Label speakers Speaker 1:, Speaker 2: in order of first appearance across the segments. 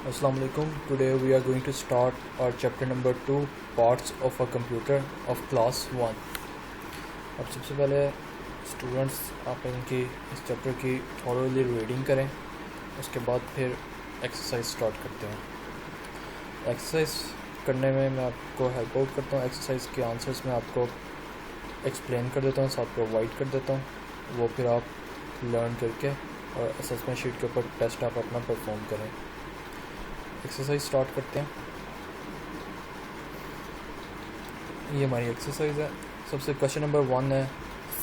Speaker 1: Assalamu alaikum. Today we are going to start our chapter number 2, parts of a computer of class 1. अब सबसे पहले students आप इनकी इस चैप्टर की थोड़ी रीडिंग करें, उसके बाद फिर एक्सरसाइज स्टार्ट करते हैं। एक्सरसाइज करने में मैं आपको हेल्प आउट करता हूँ। एक्सरसाइज के आंसर्स मैं आपको एक्सप्लेन कर देता हूँ, साथ प्रोवाइड कर देता हूँ, वो फिर आप लर्न करके और असेसमेंट शीट के ऊपर टेस्ट आप अपना परफॉर्म करें। एक्सरसाइज स्टार्ट करते हैं। ये हमारी एक्सरसाइज है। सबसे क्वेश्चन नंबर 1 है,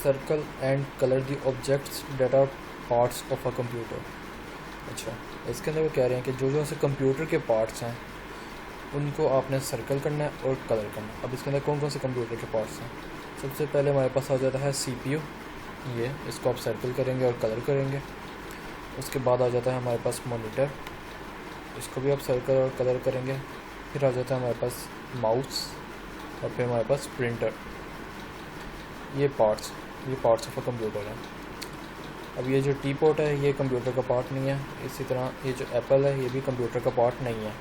Speaker 1: circle and colour the objects that are parts of a computer. अच्छा, इसके अंदर वो कह रहे हैं कि जो जो ऐसे कंप्यूटर के पार्ट्स हैं उनको आपने सर्कल करना है और कलर करना है। अब इसके अंदर कौन कौन से कंप्यूटर के पार्ट्स हैं? सबसे पहले हमारे पास आ जाता है CPU। ये इसको आप सर्कल करेंगे और कलर करेंगे। उसके बाद आ जाता है हमारे पास मॉनिटर, इसको भी आप सर्कल और कलर करेंगे। फिर आ जाता है हमारे पास माउस और फिर हमारे पास प्रिंटर। ये पार्ट्स ऑफ अ कंप्यूटर है। अब ये जो टी पोर्ट है ये कंप्यूटर का पार्ट नहीं है। इसी तरह ये जो एप्पल है ये भी कंप्यूटर का पार्ट नहीं है।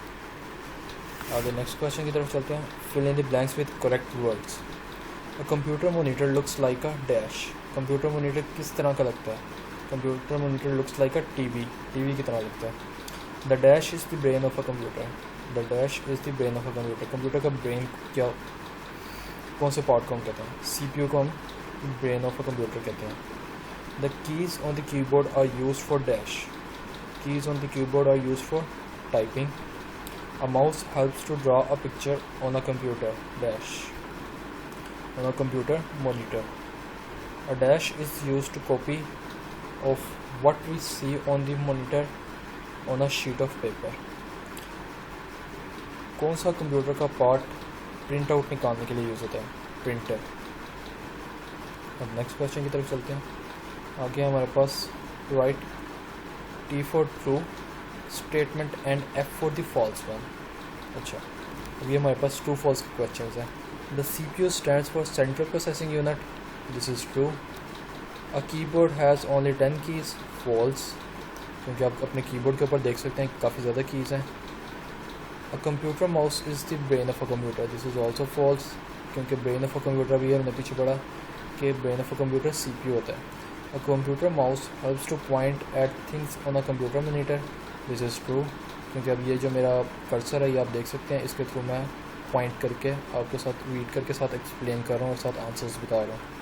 Speaker 1: आगे नेक्स्ट क्वेश्चन की तरफ चलते हैं। Fill in the blanks with correct words. A computer monitor looks like a dash. Computer monitor किस तरह का लगता है? Computer monitor looks like a TV की तरह लगता है। The dash is the brain of a computer. The dash is the brain of a computer. Computer का ब्रेन क्या, कौन से पार्ट को हम कहते हैं? CPU को हम ब्रेन ऑफ अ कंप्यूटर कहते हैं। The keys on the keyboard are used for dash. Keys on the keyboard are used for typing. A mouse helps to draw a picture on a computer dash on a computer monitor. A dash is used to copy of what we see on the monitor on a sheet of paper। कौन सा computer का part print out निकालने के लिए use होता है? Printer. अब next question की तरफ चलते हैं। आगे हमारे पास right T for true statement and F for the false one. अच्छा, अब ये हमारे पास ट्रू फॉल्स के क्वेश्चन हैं। The CPU stands for central processing unit. This is true. A keyboard has only 10 keys. False, क्योंकि आप अपने कीबोर्ड के ऊपर देख सकते हैं काफ़ी ज़्यादा कीज़ हैं। A computer mouse is the brain of a computer. This is also false, क्योंकि ब्रेन ऑफ अ कंप्यूटर भी हमने पीछे पढ़ा कि brain of a computer CPU होता है। A computer mouse helps to point at things on a computer monitor. This is true, क्योंकि अब ये जो मेरा कर्सर है ये आप देख सकते हैं, इसके थ्रू मैं पॉइंट करके आपके साथ रीड करके साथ एक्सप्लेन कर रहा हूँ और साथ आंसर्स बता रहा हूँ।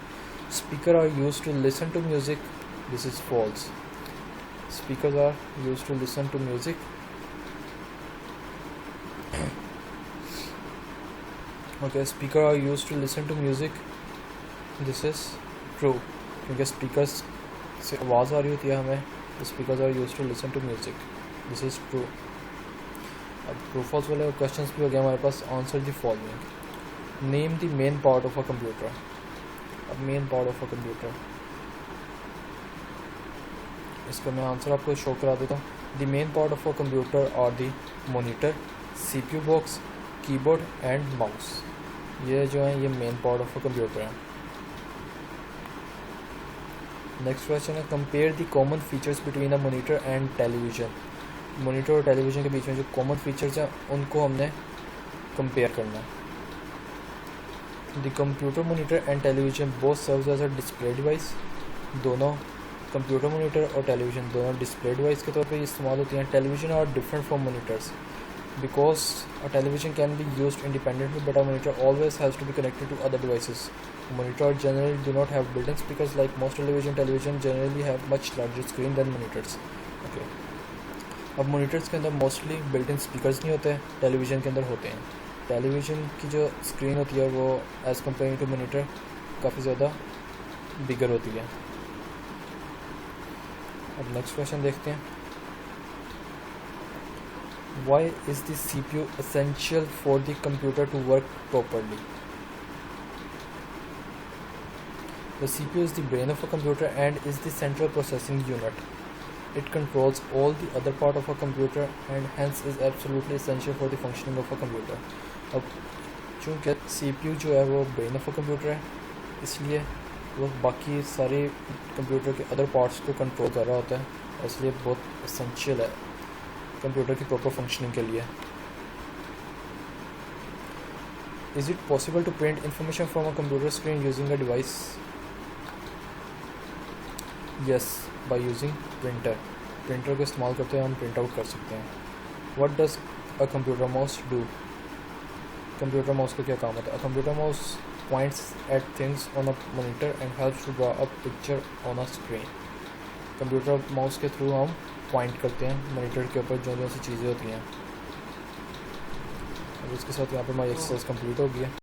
Speaker 1: Speaker are used to listen to music. This is false. Speakers are used to listen to music। Okay, speakers are used to listen to music। This is true, क्योंकि speakers से आवाज़ आ रही होती है हमें, तो speakers are used to listen to music। This is true। अब true false वाले क्वेश्चंस भी हो गए हमारे पास। Answer the following। Name the main part of a computer। अब main part of a computer, इसका मैं आंसर आपको शो करा देता हूँ। The main part of a computer are the monitor, CPU box, keyboard and mouse. ये जो है ये main part of a computer है। नेक्स्ट क्वेश्चन है, compare the common features between a monitor and television. Monitor और television के बीच में जो कॉमन फीचर्स हैं उनको हमने कंपेयर करना है। The computer monitor and television both serves as a display device. दोनों कंप्यूटर मॉनिटर और टेलीविज़न दोनों डिस्प्ले डिवाइस के तौर पे इस्तेमाल होती हैं। Television are different from monitors because a television can be used independently but a monitor always has to be connected to other devices. Monitor generally do not have built in speakers like most television generally have much larger screen than monitors. Okay, अब monitors के अंदर mostly built in speakers नहीं होते हैं, television के अंदर होते हैं। टेलीविज़न की जो स्क्रीन होती है वो एज़ कम्पेयर टू मॉनिटर काफ़ी ज़्यादा बिगर होती है। अब नेक्स्ट क्वेश्चन देखते हैं। Why is the CPU essential for the computer to work properly? The CPU is the brain of a computer and is the central processing unit. It controls all the other part of a computer and hence is absolutely essential for the functioning of a computer. अब चूँकि CPU जो है वो brain of a computer है, इसलिए वो बाकी सारे कंप्यूटर के अदर पार्ट्स को कंट्रोल कर रहा होता है, इसलिए बहुत एसेंशियल है कंप्यूटर की प्रॉपर फंक्शनिंग के लिए. Is it possible to print information from a computer screen using a device? Yes, by using printer. Printer का इस्तेमाल करते हुए हम प्रिंट आउट कर सकते हैं. What does a computer mouse do? Computer mouse का क्या काम होता है? A computer mouse points at things on a monitor and helps to draw a picture on a screen. Computer mouse के थ्रू हम पॉइंट करते हैं मॉनिटर के ऊपर जो जो सी चीज़ें होती हैं. अब इसके साथ यहाँ पे हमारी एक्सरसाइज कंप्लीट हो गई है.